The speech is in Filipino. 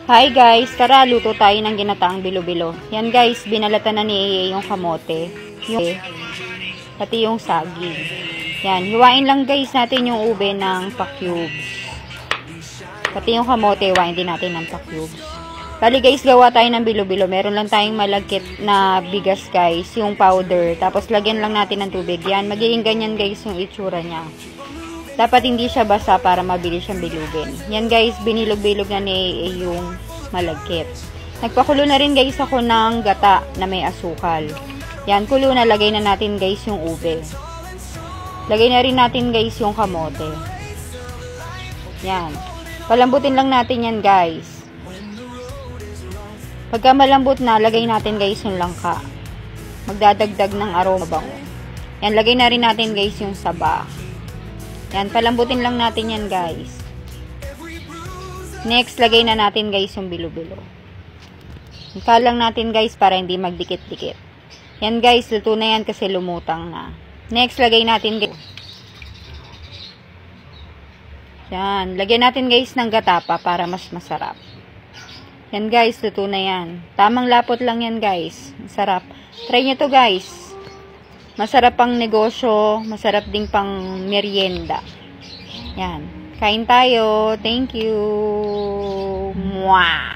Hi guys, tara luto tayo ng ginataang bilo-bilo. Yan guys, binalatan na ni AA yung kamote, pati yung saging. Yan, hiwain lang guys natin yung ube ng pa-cubes. Pati yung kamote, hiwain din natin ng pa-cubes. Bali guys, gawa tayo ng bilo-bilo. Meron lang tayong malagkit na bigas guys, yung powder. Tapos lagyan lang natin ng tubig. Yan, magiging ganyan guys yung itsura niya. Dapat hindi siya basa para mabilis siyang bilugin. Yan guys, binilog-bilog na ni yung malagkit. Nagpakulo na rin guys ako ng gata na may asukal. Yan, kulo na. Lagay na natin guys yung ube. Lagay na rin natin guys yung kamote. Yan. Palambutin lang natin yan guys. Pagka malambot na, lagay natin guys yung langka. Magdadagdag ng aroma bango. Yan, lagay na rin natin guys yung saba. Yan, palambutin lang natin yan guys. Next, lagay na natin guys yung bilo-bilo. Ikalang natin guys para hindi magdikit-dikit. Yan guys, luto na yan kasi lumutang na. Next, lagay natin guys. Yan, lagyan natin guys ng gatapa para mas masarap. Yan guys, luto na yan. Tamang lapot lang yan guys. Masarap. Try nyo to guys. Masarap pang negosyo, masarap ding pang merienda. Yan. Kain tayo. Thank you. Mwah!